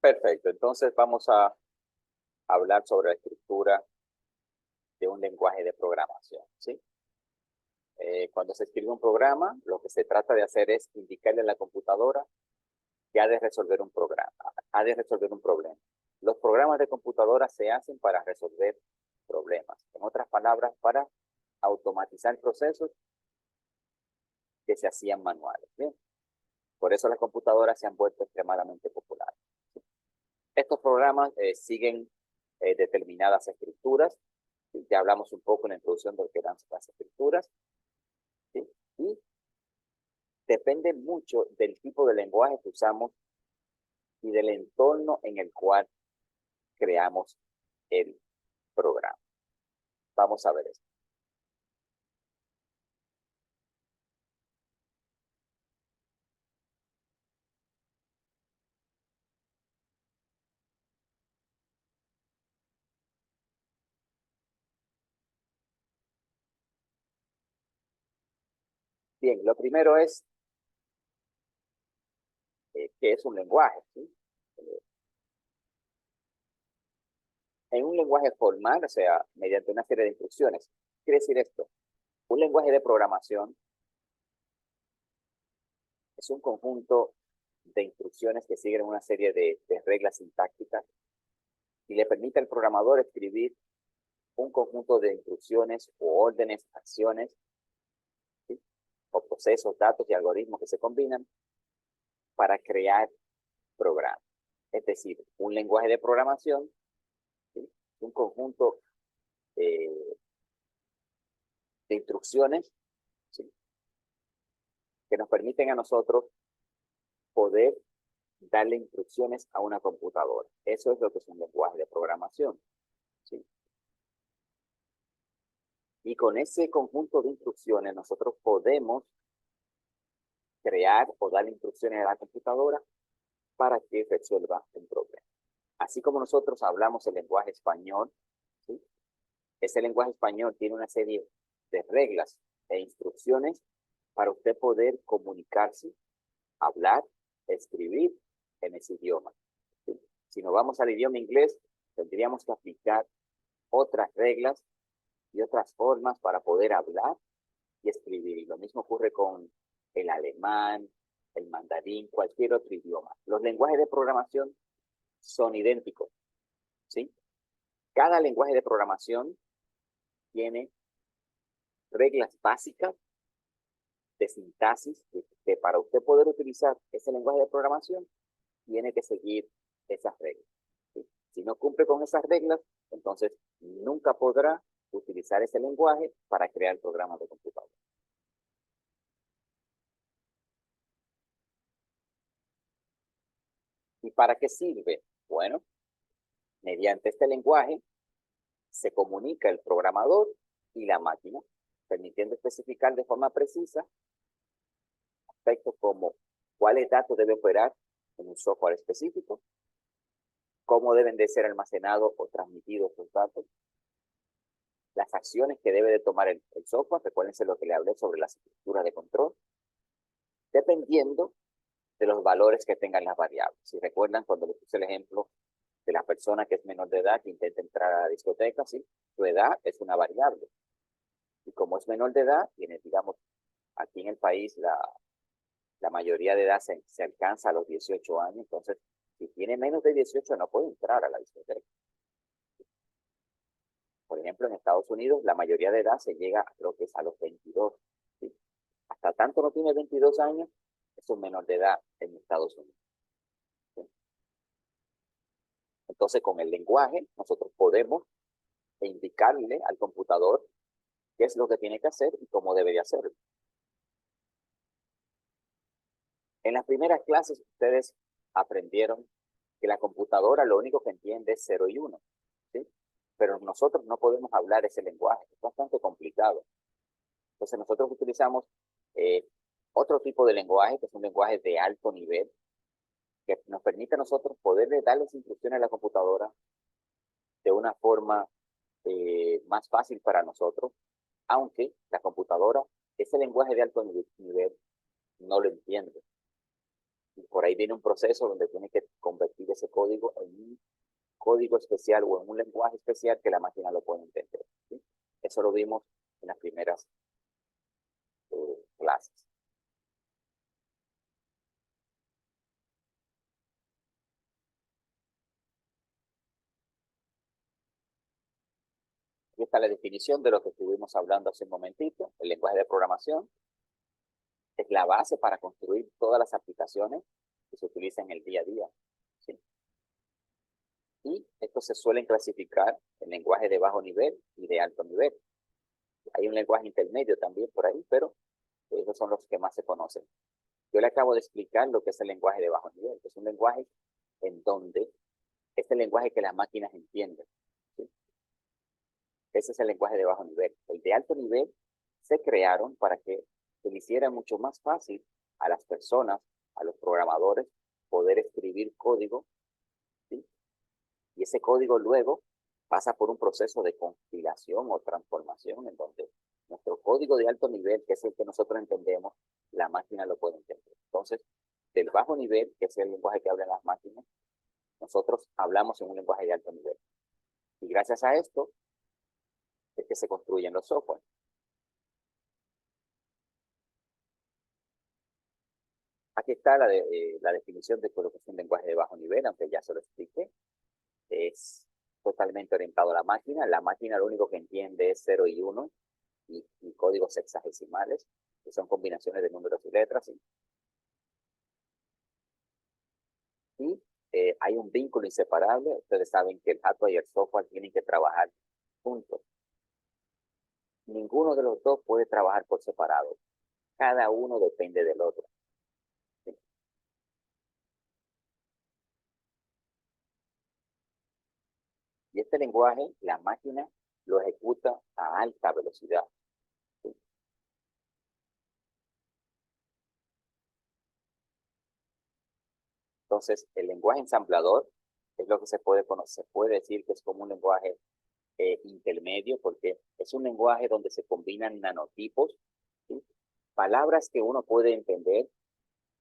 Perfecto, entonces vamos a hablar sobre la estructura de un lenguaje de programación, ¿sí? Cuando se escribe un programa, lo que se trata de hacer es indicarle a la computadora que ha de resolver un programa, ha de resolver un problema. Los programas de computadora se hacen para resolver problemas. En otras palabras, para automatizar procesos que se hacían manuales. ¿Bien? Por eso las computadoras se han vuelto extremadamente populares. Estos programas siguen determinadas estructuras. Ya hablamos un poco en la introducción de lo que eran las estructuras. ¿Sí? Y depende mucho del tipo de lenguaje que usamos y del entorno en el cual creamos el programa. Vamos a ver esto. Bien, lo primero es qué es un lenguaje. ¿Sí? En un lenguaje formal, o sea, mediante una serie de instrucciones. ¿Qué quiere decir esto? Un lenguaje de programación es un conjunto de instrucciones que siguen una serie de reglas sintácticas y le permite al programador escribir un conjunto de instrucciones o órdenes, acciones, ¿sí? O procesos, datos y algoritmos que se combinan para crear programas. Es decir, un lenguaje de programación, ¿sí? Un conjunto de instrucciones, ¿sí? Que nos permiten a nosotros poder darle instrucciones a una computadora. Eso es lo que es un lenguaje de programación. ¿Sí? Y con ese conjunto de instrucciones nosotros podemos crear o dar instrucciones a la computadora para que resuelva un problema. Así como nosotros hablamos el lenguaje español, ¿sí? Ese lenguaje español tiene una serie de reglas e instrucciones para usted poder comunicarse, hablar, escribir en ese idioma. ¿Sí? Si nos vamos al idioma inglés, tendríamos que aplicar otras reglas y otras formas para poder hablar y escribir. Y lo mismo ocurre con el alemán, el mandarín, cualquier otro idioma. Los lenguajes de programación son idénticos, ¿sí? Cada lenguaje de programación tiene reglas básicas de sintaxis que para usted poder utilizar ese lenguaje de programación tiene que seguir esas reglas. ¿Sí? Si no cumple con esas reglas, entonces nunca podrá utilizar ese lenguaje para crear programas de computadora. ¿Y para qué sirve? Bueno, mediante este lenguaje se comunica el programador y la máquina, permitiendo especificar de forma precisa aspectos como cuáles datos debe operar en un software específico, cómo deben de ser almacenados o transmitidos los datos, las acciones que debe de tomar el software, recuérdense lo que le hablé sobre las estructuras de control, dependiendo de los valores que tengan las variables. Si recuerdan cuando les puse el ejemplo de la persona que es menor de edad que intenta entrar a la discoteca, ¿sí? Su edad es una variable. Y como es menor de edad, tiene, digamos, aquí en el país la mayoría de edad se alcanza a los 18 años, entonces si tiene menos de 18 no puede entrar a la discoteca. Por ejemplo, en Estados Unidos la mayoría de edad se llega, creo que es a los 22. ¿Sí? Hasta tanto no tiene 22 años, es un menor de edad en Estados Unidos. ¿Sí? Entonces, con el lenguaje, nosotros podemos indicarle al computador qué es lo que tiene que hacer y cómo debería hacerlo. En las primeras clases ustedes aprendieron que la computadora lo único que entiende es 0 y 1, ¿sí? Pero nosotros no podemos hablar ese lenguaje, es bastante complicado. Entonces nosotros utilizamos eh, otro tipo de lenguaje, que es un lenguaje de alto nivel, que nos permite a nosotros poderle dar las instrucciones a la computadora de una forma más fácil para nosotros, aunque la computadora, ese lenguaje de alto nivel no lo entiende. Y por ahí viene un proceso donde tiene que convertir ese código código en un código especial o en un lenguaje especial que la máquina lo puede entender, ¿sí? Eso lo vimos en las primeras clases. Aquí está la definición de lo que estuvimos hablando hace un momentito. El lenguaje de programación es la base para construir todas las aplicaciones que se utilizan en el día a día, ¿sí? Y estos se suelen clasificar en lenguaje de bajo nivel y de alto nivel. Hay un lenguaje intermedio también por ahí, pero esos son los que más se conocen. Yo le acabo de explicar lo que es el lenguaje de bajo nivel, que es un lenguaje en donde es el lenguaje que las máquinas entienden, ¿sí? Ese es el lenguaje de bajo nivel. El de alto nivel se crearon para que se le hiciera mucho más fácil a las personas, a los programadores, poder escribir código, ¿sí? Y ese código luego pasa por un proceso de compilación o transformación en donde nuestro código de alto nivel, que es el que nosotros entendemos, la máquina lo puede entender. Entonces, del bajo nivel, que es el lenguaje que hablan las máquinas, nosotros hablamos en un lenguaje de alto nivel. Y gracias a esto es que se construyen los software. Aquí está la definición de lo que es un lenguaje de bajo nivel, aunque ya se lo expliqué. Es totalmente orientado a la máquina. La máquina lo único que entiende es 0 y 1 y códigos hexadesimales, que son combinaciones de números y letras. Y hay un vínculo inseparable. Ustedes saben que el hardware y el software tienen que trabajar juntos. Ninguno de los dos puede trabajar por separado. Cada uno depende del otro. ¿Sí? Y este lenguaje, la máquina lo ejecuta a alta velocidad. ¿Sí? Entonces, el lenguaje ensamblador es lo que se puede conocer, se puede decir que es como un lenguaje intermedio, porque es un lenguaje donde se combinan nanotipos, ¿sí? Palabras que uno puede entender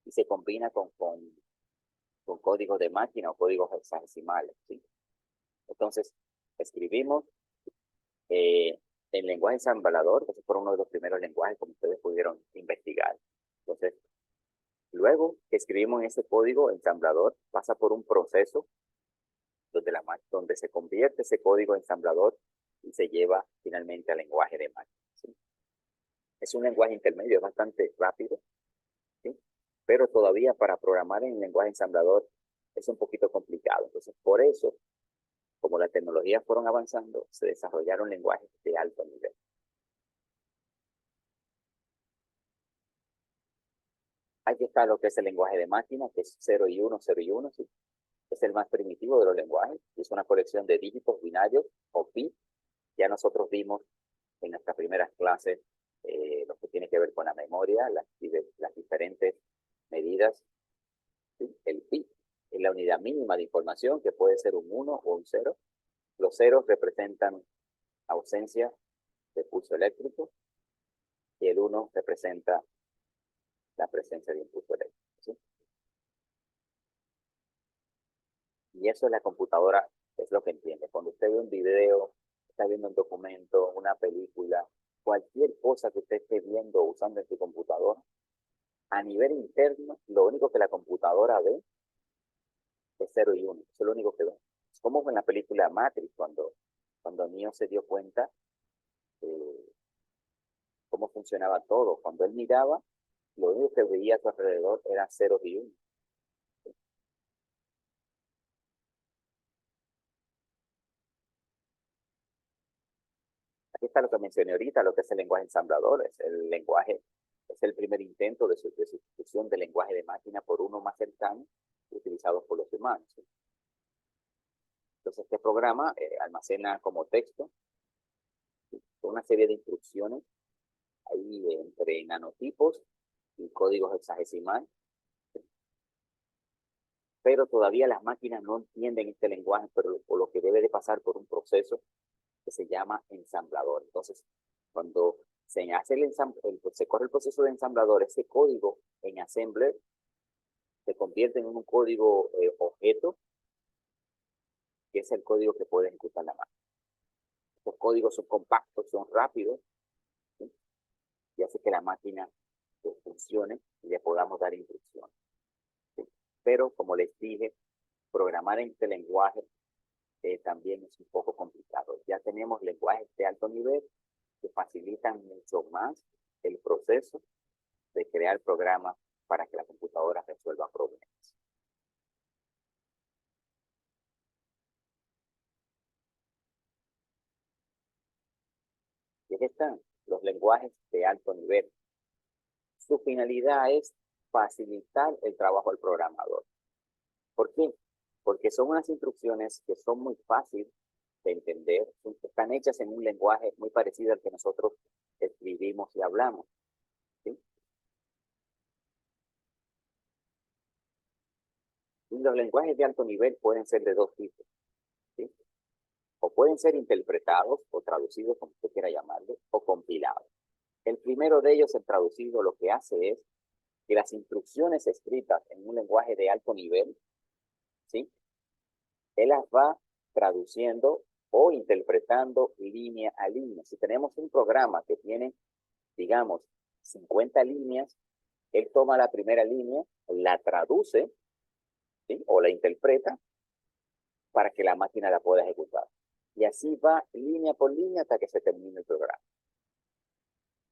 y se combina con códigos de máquina o códigos hexadecimales, ¿sí? Entonces, escribimos eh, el lenguaje ensamblador, que fue uno de los primeros lenguajes como ustedes pudieron investigar. Entonces, luego que escribimos ese código ensamblador, pasa por un proceso donde se convierte ese código ensamblador y se lleva finalmente al lenguaje de máquina, ¿sí? Es un lenguaje intermedio, es bastante rápido, ¿sí? Pero todavía para programar en lenguaje ensamblador es un poquito complicado. Entonces, por eso, como las tecnologías fueron avanzando, se desarrollaron lenguajes de alto nivel. Aquí está lo que es el lenguaje de máquina, que es 0 y 1, 0 y 1, ¿sí? Es el más primitivo de los lenguajes. Es una colección de dígitos binarios o bits. Ya nosotros vimos en nuestras primeras clases lo que tiene que ver con la memoria, las diferentes medidas, ¿sí? El bit es la unidad mínima de información, que puede ser un 1 o un 0. Los ceros representan ausencia de pulso eléctrico y el 1 representa la presencia de impulso eléctrico, ¿sí? Y eso es la computadora, es lo que entiende. Cuando usted ve un video, está viendo un documento, una película, cualquier cosa que usted esté viendo o usando en su computadora, a nivel interno, lo único que la computadora ve es 0 y 1. Eso es lo único que ve. Es como en la película Matrix, cuando Neo se dio cuenta eh, cómo funcionaba todo. Cuando él miraba, lo único que veía a su alrededor eran ceros y unos. Aquí está lo que mencioné ahorita, lo que es el lenguaje ensamblador. Es el lenguaje, es el primer intento de sustitución del lenguaje de máquina por uno más cercano utilizado por los humanos, ¿sí? Entonces, este programa almacena como texto, ¿sí?, una serie de instrucciones ahí entre nanotipos y códigos hexadecimal, pero todavía las máquinas no entienden este lenguaje, pero por lo que debe de pasar por un proceso que se llama ensamblador. Entonces, cuando se hace se corre el proceso de ensamblador, ese código en assembler se convierte en un código objeto porque es el código que puede ejecutar la máquina. Los códigos son compactos, son rápidos, ¿sí? Y hace que la máquina funcione y le podamos dar instrucciones, ¿sí? Pero, como les dije, programar en este lenguaje también es un poco complicado. Ya tenemos lenguajes de alto nivel que facilitan mucho más el proceso de crear programas para que la computadora resuelva problemas. Y aquí están los lenguajes de alto nivel. Su finalidad es facilitar el trabajo del programador. ¿Por qué? Porque son unas instrucciones que son muy fáciles de entender, están hechas en un lenguaje muy parecido al que nosotros escribimos y hablamos, ¿sí? Y los lenguajes de alto nivel pueden ser de dos tipos, ¿sí? O pueden ser interpretados o traducidos, como usted quiera llamarlo, o compilados. El primero de ellos, el traducido, lo que hace es que las instrucciones escritas en un lenguaje de alto nivel, ¿sí? Él las va traduciendo o interpretando línea a línea. Si tenemos un programa que tiene, digamos, 50 líneas, él toma la primera línea, la traduce, ¿sí? O la interpreta para que la máquina la pueda ejecutar. Y así va línea por línea hasta que se termine el programa.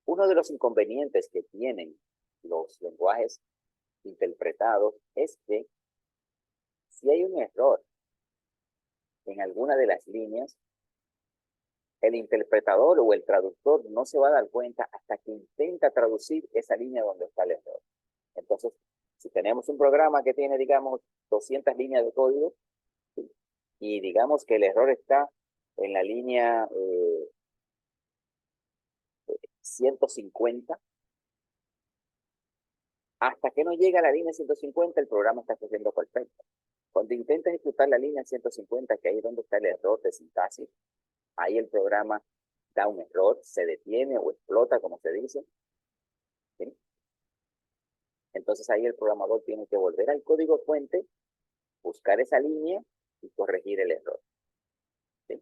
Uno de los inconvenientes que tienen los lenguajes interpretados es que si hay un error en alguna de las líneas, el interpretador o el traductor no se va a dar cuenta hasta que intenta traducir esa línea donde está el error. Entonces, si tenemos un programa que tiene, digamos, 200 líneas de código, ¿sí? Y digamos que el error está en la línea 150, hasta que no llega a la línea 150, el programa está haciendo perfecto. Cuando intenta ejecutar la línea 150, que ahí es donde está el error de sintaxis, ahí el programa da un error, se detiene o explota, como se dice, ¿sí? Entonces ahí el programador tiene que volver al código fuente, buscar esa línea y corregir el error, ¿sí?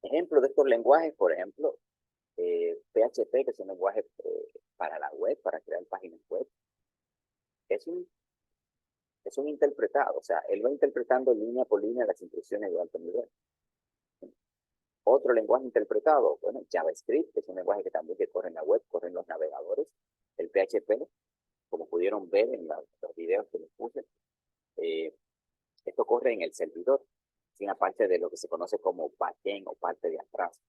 Ejemplo de estos lenguajes, por ejemplo, PHP, que es un lenguaje para la web, para crear páginas web, es un interpretado, o sea, él va interpretando línea por línea las instrucciones de alto nivel. Otro lenguaje interpretado, bueno, JavaScript, que es un lenguaje que también que corre en la web, corre en los navegadores. El PHP, como pudieron ver en los videos que les puse, esto corre en el servidor, sin aparte de lo que se conoce como backend o parte de atrás.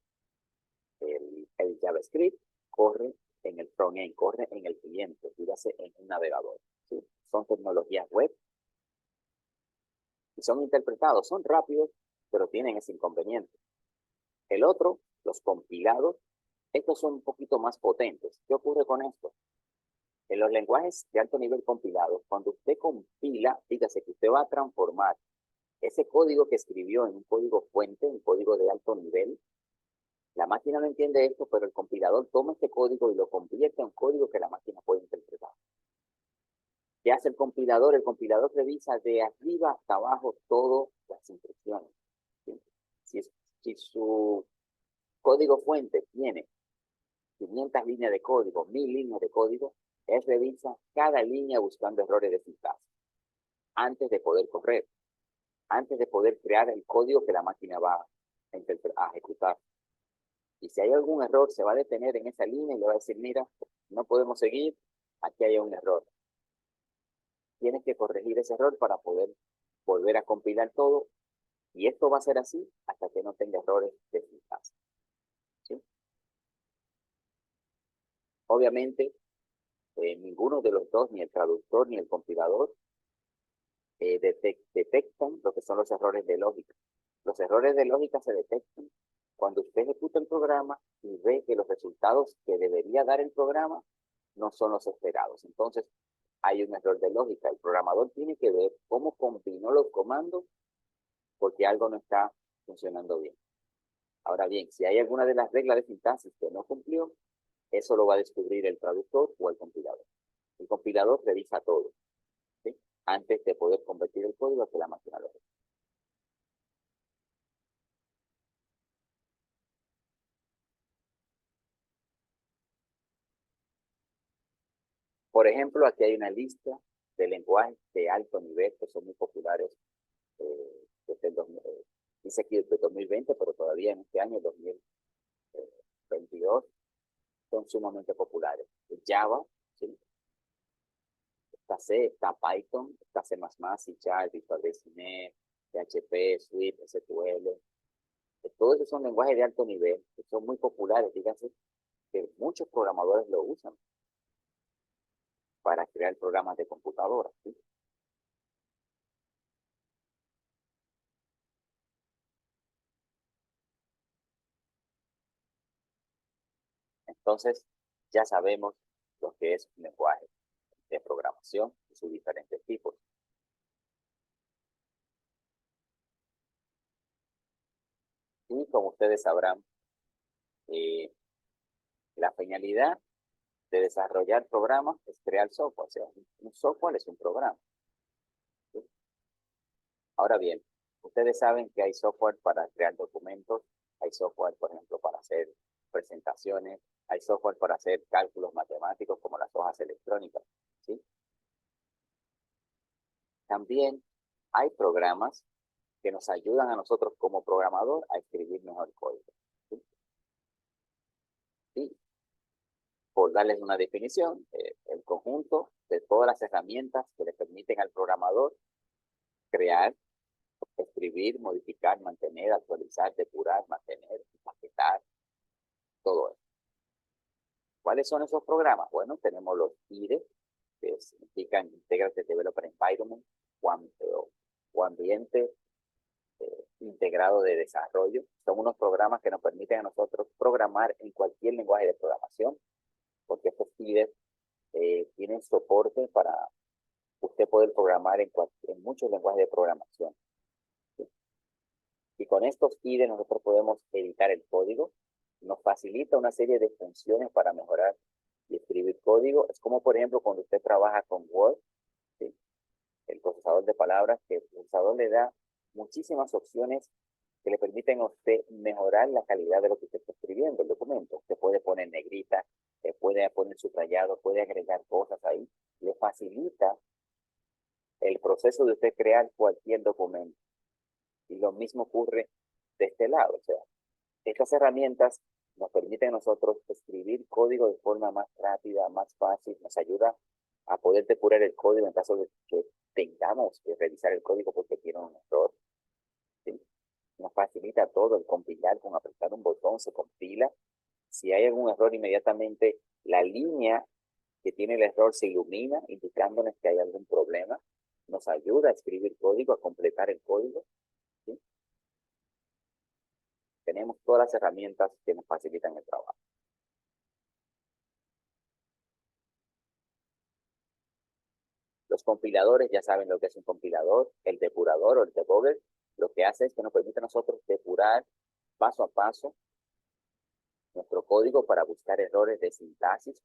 El JavaScript corre en el frontend, corre en el cliente, dígase en un navegador, ¿sí? Son tecnologías web y son interpretados, son rápidos, pero tienen ese inconveniente. El otro, los compilados, estos son un poquito más potentes. ¿Qué ocurre con esto? En los lenguajes de alto nivel compilados, cuando usted compila, fíjese que usted va a transformar ese código que escribió en un código fuente, un código de alto nivel. La máquina no entiende esto, pero el compilador toma este código y lo convierte en un código que la máquina puede interpretar. ¿Qué hace el compilador? El compilador revisa de arriba hasta abajo todas las instrucciones, ¿sí? Si su código fuente tiene 500 líneas de código, 1000 líneas de código, él revisa cada línea buscando errores de sintaxis antes de poder correr, antes de poder crear el código que la máquina va a ejecutar. Y si hay algún error, se va a detener en esa línea y le va a decir, mira, no podemos seguir, aquí hay un error. Tienes que corregir ese error para poder volver a compilar todo, y esto va a ser así hasta que no tenga errores de sintaxis, ¿sí? Obviamente, ninguno de los dos, ni el traductor ni el compilador, detectan lo que son los errores de lógica. Los errores de lógica se detectan cuando usted ejecuta el programa y ve que los resultados que debería dar el programa no son los esperados. Entonces, hay un error de lógica. El programador tiene que ver cómo combinó los comandos porque algo no está funcionando bien. Ahora bien, si hay alguna de las reglas de sintaxis que no cumplió, eso lo va a descubrir el traductor o el compilador. El compilador revisa todo, ¿sí? antes de poder convertir el código a que la máquina lo haga. Por ejemplo, aquí hay una lista de lenguajes de alto nivel que son muy populares desde el 2000, dice aquí desde 2020, pero todavía en este año, 2022, son sumamente populares. Java, ¿sí? Está C, está Python, está C++, C Sharp, Visual Basic, PHP, Swift, SQL. Todos esos son lenguajes de alto nivel, que son muy populares. Fíjense que muchos programadores lo usan para crear programas de computadora, ¿sí? Entonces, ya sabemos lo que es un lenguaje de programación y sus diferentes tipos. Y como ustedes sabrán, eh, la finalidad de desarrollar programas es crear software. O sea, un software es un programa, ¿sí? Ahora bien, ustedes saben que hay software para crear documentos, hay software, por ejemplo, para hacer presentaciones, hay software para hacer cálculos matemáticos como las hojas electrónicas, ¿sí? También hay programas que nos ayudan a nosotros como programador a escribir mejor código, ¿sí? Y por darles una definición, el conjunto de todas las herramientas que le permiten al programador crear, escribir, modificar, mantener, actualizar, depurar, mantener, maquetar, todo eso. ¿Cuáles son esos programas? Bueno, tenemos los IDE, que significan Integrated Developer Environment, o ambiente integrado de desarrollo. Son unos programas que nos permiten a nosotros programar en cualquier lenguaje de programación, porque estos IDE tienen soporte para usted poder programar en muchos lenguajes de programación, ¿sí? Y con estos IDE nosotros podemos editar el código, nos facilita una serie de funciones para mejorar y escribir código. Es como, por ejemplo, cuando usted trabaja con Word, ¿sí? El procesador de palabras, que el procesador le da muchísimas opciones que le permiten a usted mejorar la calidad de lo que usted está escribiendo, el documento. Usted puede poner negrita, puede poner subrayado, puede agregar cosas ahí. Le facilita el proceso de usted crear cualquier documento. Y lo mismo ocurre de este lado. O sea, estas herramientas nos permiten a nosotros escribir código de forma más rápida, más fácil, nos ayuda a poder depurar el código en caso de que tengamos que revisar el código porque tiene un error, ¿sí? Nos facilita todo, el compilar, con apretar un botón se compila. Si hay algún error, inmediatamente la línea que tiene el error se ilumina, indicándonos que hay algún problema. Nos ayuda a escribir código, a completar el código, ¿sí? Tenemos todas las herramientas que nos facilitan el trabajo. Los compiladores ya saben lo que es un compilador, el depurador o el debugger. Lo que hace es que nos permite a nosotros depurar paso a paso nuestro código para buscar errores de sintaxis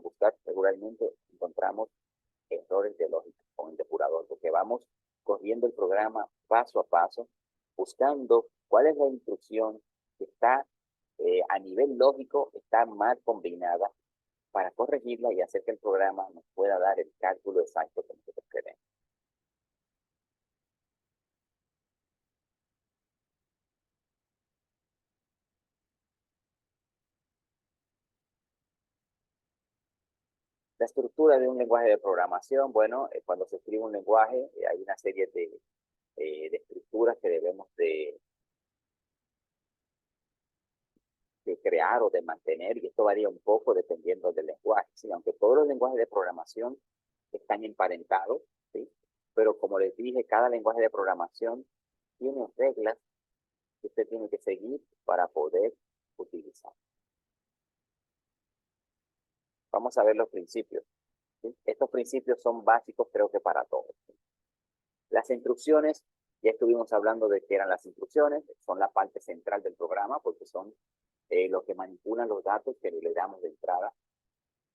buscar regularmente encontramos errores de lógica con el depurador, porque vamos corriendo el programa paso a paso, buscando cuál es la instrucción que está a nivel lógico, está mal combinada, para corregirla y hacer que el programa nos pueda dar el cálculo exacto que nosotros queremos. La estructura de un lenguaje de programación, bueno, cuando se escribe un lenguaje, hay una serie de estructuras que debemos de crear o de mantener, y esto varía un poco dependiendo del lenguaje, ¿sí? Aunque todos los lenguajes de programación están emparentados, ¿sí? Pero como les dije, cada lenguaje de programación tiene reglas que usted tiene que seguir para poder utilizar. Vamos a ver los principios, ¿sí? Estos principios son básicos, creo que para todos, ¿sí? Las instrucciones, ya estuvimos hablando de qué eran las instrucciones, son la parte central del programa porque son los que manipulan los datos que le damos de entrada,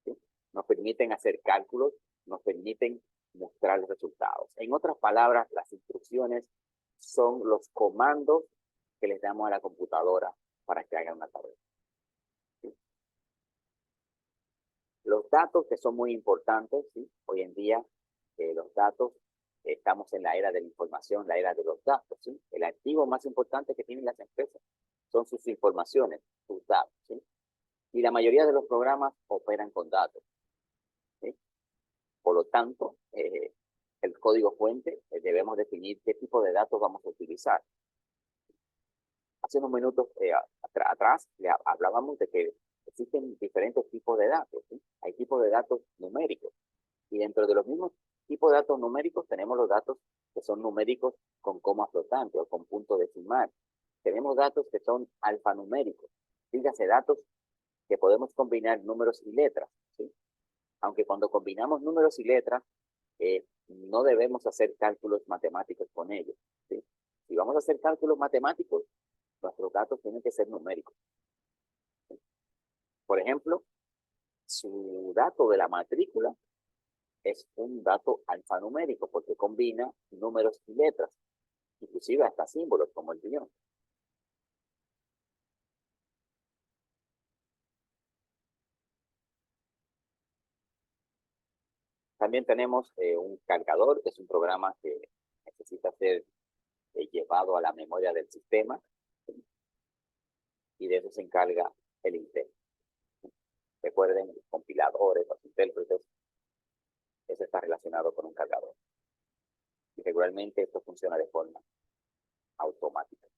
¿sí? Nos permiten hacer cálculos, nos permiten mostrar registrar los resultados. En otras palabras, las instrucciones son los comandos que les damos a la computadora para que hagan una tarea. ¿Sí? Los datos, que son muy importantes, ¿sí? Hoy en día los datos, estamos en la era de la información, la era de los datos. ¿Sí? El activo más importante que tienen las empresas son sus informaciones, sus datos. ¿Sí? Y la mayoría de los programas operan con datos. ¿Sí? Por lo tanto, el código fuente, debemos definir qué tipo de datos vamos a utilizar. Hace unos minutos atrás hablábamos de que existen diferentes tipos de datos. ¿Sí? Hay tipos de datos numéricos. Y dentro de los mismos tipos de datos numéricos tenemos los datos que son numéricos con coma flotante o con punto decimal. Tenemos datos que son alfanuméricos. Dígase, datos que podemos combinar números y letras. ¿Sí? Aunque cuando combinamos números y letras, no debemos hacer cálculos matemáticos con ellos. ¿Sí? Si vamos a hacer cálculos matemáticos, nuestros datos tienen que ser numéricos. ¿Sí? Por ejemplo, su dato de la matrícula es un dato alfanumérico porque combina números y letras, inclusive hasta símbolos como el guión. También tenemos un cargador, que es un programa que necesita ser llevado a la memoria del sistema, ¿sí? Y de eso se encarga el Intel. Recuerden, los compiladores, los intérpretes, eso está relacionado con un cargador. Y regularmente esto funciona de forma automática.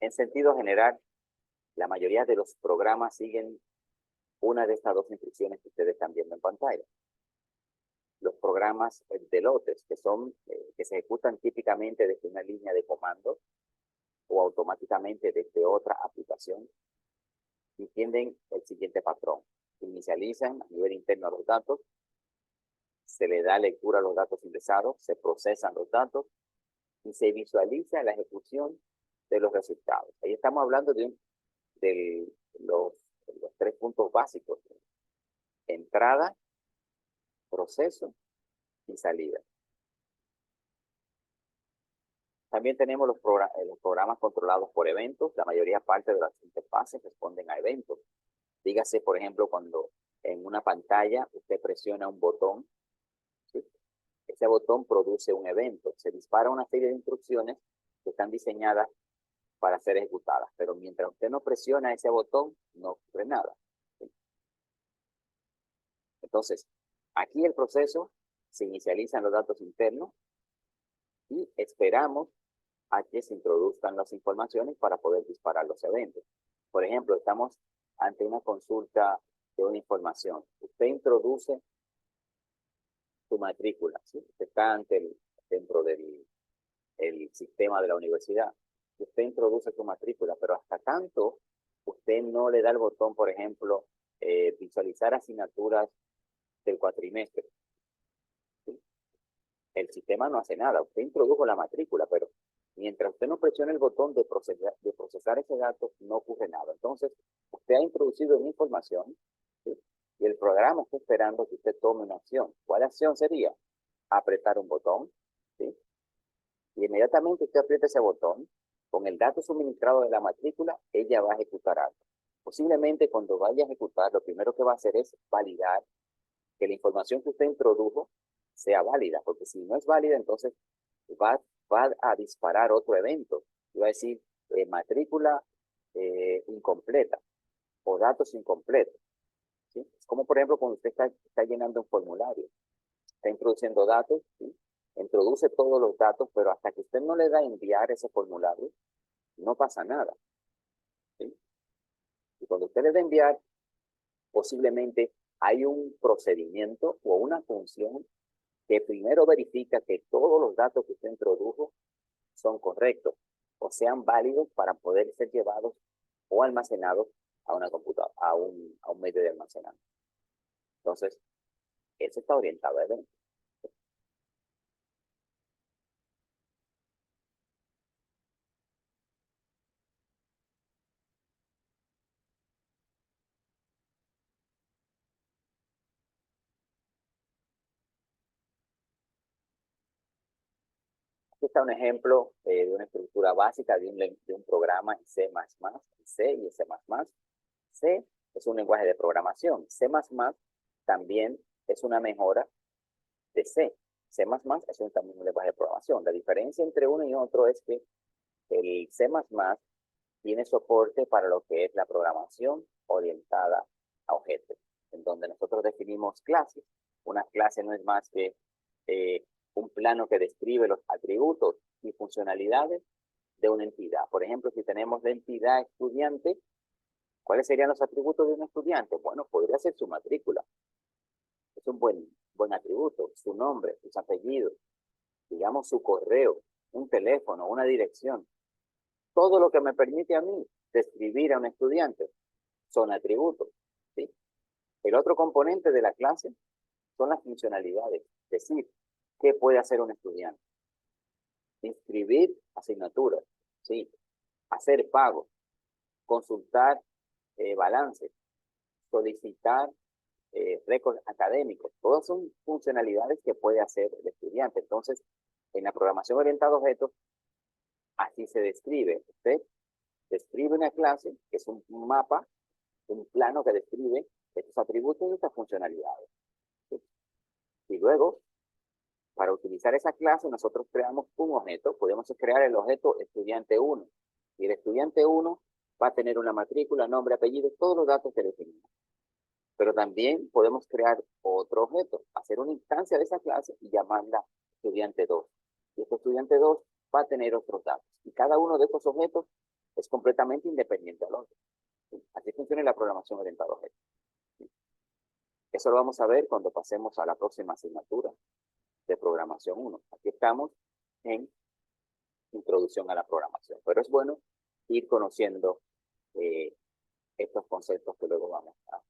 En sentido general, la mayoría de los programas siguen una de estas dos instrucciones que ustedes están viendo en pantalla. Los programas de lotes, que se ejecutan típicamente desde una línea de comando o automáticamente desde otra aplicación, y tienen el siguiente patrón. Inicializan a nivel interno los datos, se le da lectura a los datos ingresados, se procesan los datos y se visualiza la ejecución de los resultados. Ahí estamos hablando de los 3 puntos básicos: entrada, proceso y salida. También tenemos los programas controlados por eventos. La mayoría parte de las interfaces responden a eventos. Dígase, por ejemplo, cuando en una pantalla usted presiona un botón, ¿sí? Ese botón produce un evento. Se dispara una serie de instrucciones que están diseñadas para ser ejecutadas. Pero mientras usted no presiona ese botón, no ocurre nada. ¿Sí? Entonces, aquí el proceso, se inicializan los datos internos y esperamos a que se introduzcan las informaciones para poder disparar los eventos. Por ejemplo, estamos ante una consulta de una información. Usted introduce su matrícula, ¿sí? Usted está dentro del sistema de la universidad. Usted introduce su matrícula, pero hasta tanto usted no le da el botón, por ejemplo, visualizar asignaturas del cuatrimestre, ¿sí? El sistema no hace nada. Usted introdujo la matrícula, pero mientras usted no presione el botón de procesar ese dato, no ocurre nada. Entonces, usted ha introducido una información, ¿sí? Y el programa está esperando que usted tome una acción. ¿Cuál acción sería? Apretar un botón, ¿sí? Y inmediatamente usted aprieta ese botón, con el dato suministrado de la matrícula, ella va a ejecutar algo. Posiblemente cuando vaya a ejecutar, lo primero que va a hacer es validar que la información que usted introdujo sea válida, porque si no es válida, entonces va a disparar otro evento. Va a decir matrícula incompleta o datos incompletos. ¿Sí? Es como, por ejemplo, cuando usted está llenando un formulario, está introduciendo datos, ¿sí? Introduce todos los datos, pero hasta que usted no le da a enviar ese formulario, no pasa nada. ¿Sí? Y cuando usted le da a enviar, posiblemente hay un procedimiento o una función que primero verifica que todos los datos que usted introdujo son correctos o sean válidos para poder ser llevados o almacenados a una computadora, a un medio de almacenamiento. Entonces, eso está orientado a eventos. Aquí está un ejemplo de una estructura básica de un programa en C++, en C y en C++. C es un lenguaje de programación. C++ también es una mejora de C. C++ es también un lenguaje de programación. La diferencia entre uno y otro es que el C++ tiene soporte para lo que es la programación orientada a objetos, en donde nosotros definimos clases. Una clase no es más que un plano que describe los atributos y funcionalidades de una entidad. Por ejemplo, si tenemos la entidad estudiante, ¿cuáles serían los atributos de un estudiante? Bueno, podría ser su matrícula. Es un buen atributo. Su nombre, sus apellidos, digamos su correo, un teléfono, una dirección. Todo lo que me permite a mí describir a un estudiante son atributos, ¿sí? El otro componente de la clase son las funcionalidades. Es decir, ¿qué puede hacer un estudiante? Inscribir asignaturas, ¿sí? Hacer pagos, consultar balances, solicitar récords académicos. Todas son funcionalidades que puede hacer el estudiante. Entonces, en la programación orientada a objetos, así se describe. Usted describe una clase, que es un mapa, un plano que describe estos atributos y estas funcionalidades. ¿Sí? Y luego, para utilizar esa clase, nosotros creamos un objeto. Podemos crear el objeto estudiante 1. Y el estudiante 1 va a tener una matrícula, nombre, apellido, todos los datos que definimos. Pero también podemos crear otro objeto, hacer una instancia de esa clase y llamarla estudiante 2. Y este estudiante 2 va a tener otros datos. Y cada uno de estos objetos es completamente independiente al otro. ¿Sí? Así funciona la programación orientada a objetos. ¿Sí? Eso lo vamos a ver cuando pasemos a la próxima asignatura de programación 1. Aquí estamos en introducción a la programación. Pero es bueno ir conociendo estos conceptos que luego vamos a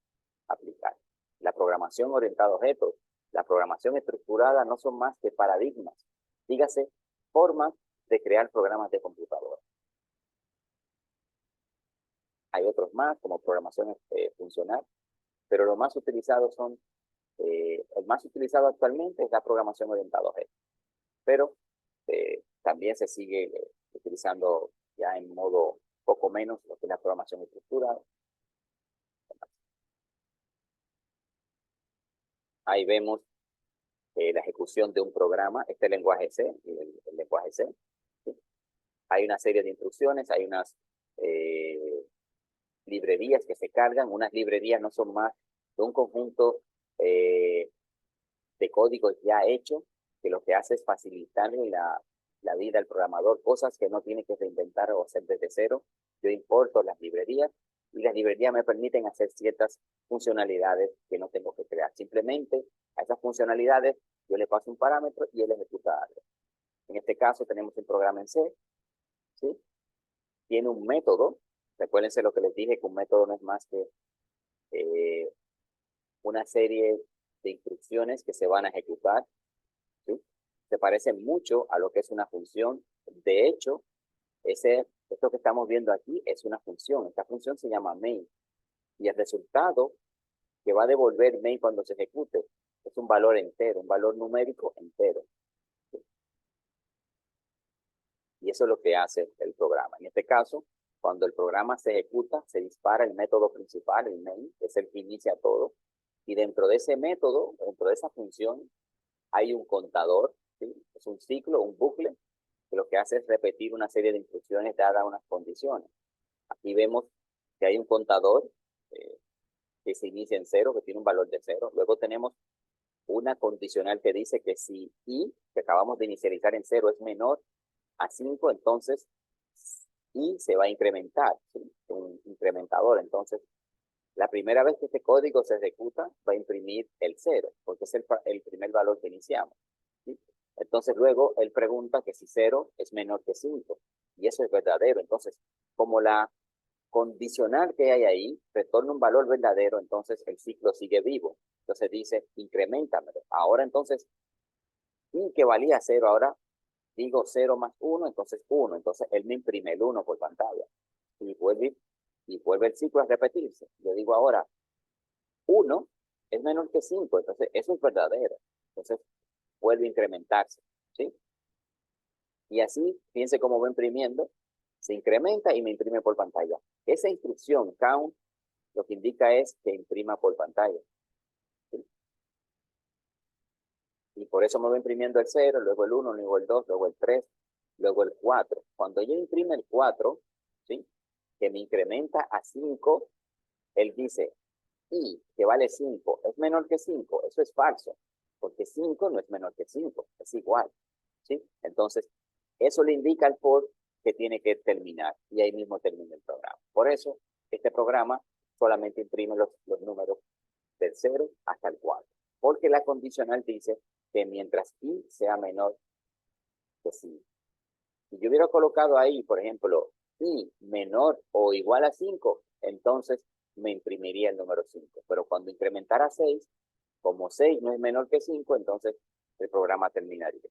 aplicar. La programación orientada a objetos, la programación estructurada no son más que paradigmas, dígase, formas de crear programas de computadora. Hay otros más, como programación funcional, pero los más utilizados son, el más utilizado actualmente es la programación orientada a objetos, pero también se sigue utilizando ya en modo poco menos lo que es la programación estructurada. Ahí vemos la ejecución de un programa, este lenguaje C, el lenguaje C. ¿Sí? Hay una serie de instrucciones, hay unas librerías que se cargan. Unas librerías no son más de un conjunto de códigos ya hechos, que lo que hace es facilitarle la vida al programador, cosas que no tiene que reinventar o hacer desde cero. Yo importo las librerías y las librerías me permiten hacer ciertas funcionalidades que no tengo que crear. Simplemente a esas funcionalidades yo le paso un parámetro y él ejecuta algo. En este caso tenemos un programa en C, ¿sí? Tiene un método. Recuérdense lo que les dije, que un método no es más que una serie de instrucciones que se van a ejecutar, ¿sí? Se parece mucho a lo que es una función. De hecho, esto que estamos viendo aquí es una función. Esta función se llama main. Y el resultado que va a devolver main cuando se ejecute es un valor entero, un valor numérico entero. ¿Sí? Y eso es lo que hace el programa. En este caso, cuando el programa se ejecuta, se dispara el método principal, el main, que es el que inicia todo. Y dentro de ese método, dentro de esa función, hay un contador, ¿sí? Es un ciclo, un bucle, que lo que hace es repetir una serie de instrucciones dadas unas condiciones. Aquí vemos que hay un contador que se inicia en 0, que tiene un valor de 0. Luego tenemos una condicional que dice que si i, que acabamos de inicializar en 0, es menor a 5, entonces i se va a incrementar, ¿sí? Un incrementador. Entonces, la primera vez que este código se ejecuta, va a imprimir el 0, porque es el primer valor que iniciamos, ¿sí? Entonces, luego, él pregunta que si 0 es menor que 5, y eso es verdadero. Entonces, como la condicional que hay ahí retorna un valor verdadero, entonces el ciclo sigue vivo. Entonces dice, incrementamelo. Ahora, entonces, y que valía 0, ahora digo 0 más 1, entonces 1. Entonces, él me imprime el 1 por pantalla. Y vuelve el ciclo a repetirse. Yo digo ahora, 1 es menor que 5, entonces eso es verdadero. Entonces vuelve a incrementarse, ¿sí? Y así, fíjense cómo va imprimiendo, se incrementa y me imprime por pantalla. Esa instrucción count lo que indica es que imprima por pantalla. ¿Sí? Y por eso me va imprimiendo el 0, luego el 1, luego el 2, luego el 3, luego el 4. Cuando yo imprime el 4, ¿sí? Que me incrementa a 5, él dice, y que vale 5, es menor que 5. Eso es falso, porque 5 no es menor que 5, es igual. ¿Sí? Entonces, eso le indica al for que tiene que terminar, y ahí mismo termina el programa. Por eso, este programa solamente imprime los números del 0 hasta el 4, porque la condicional dice que mientras i sea menor que 5. Si yo hubiera colocado ahí, por ejemplo, i menor o igual a 5, entonces me imprimiría el número 5. Pero cuando incrementara 6, como 6 no es menor que 5, entonces el programa terminaría.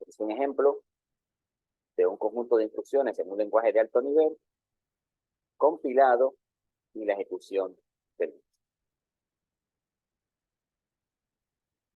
Es un ejemplo de un conjunto de instrucciones en un lenguaje de alto nivel, compilado y la ejecución del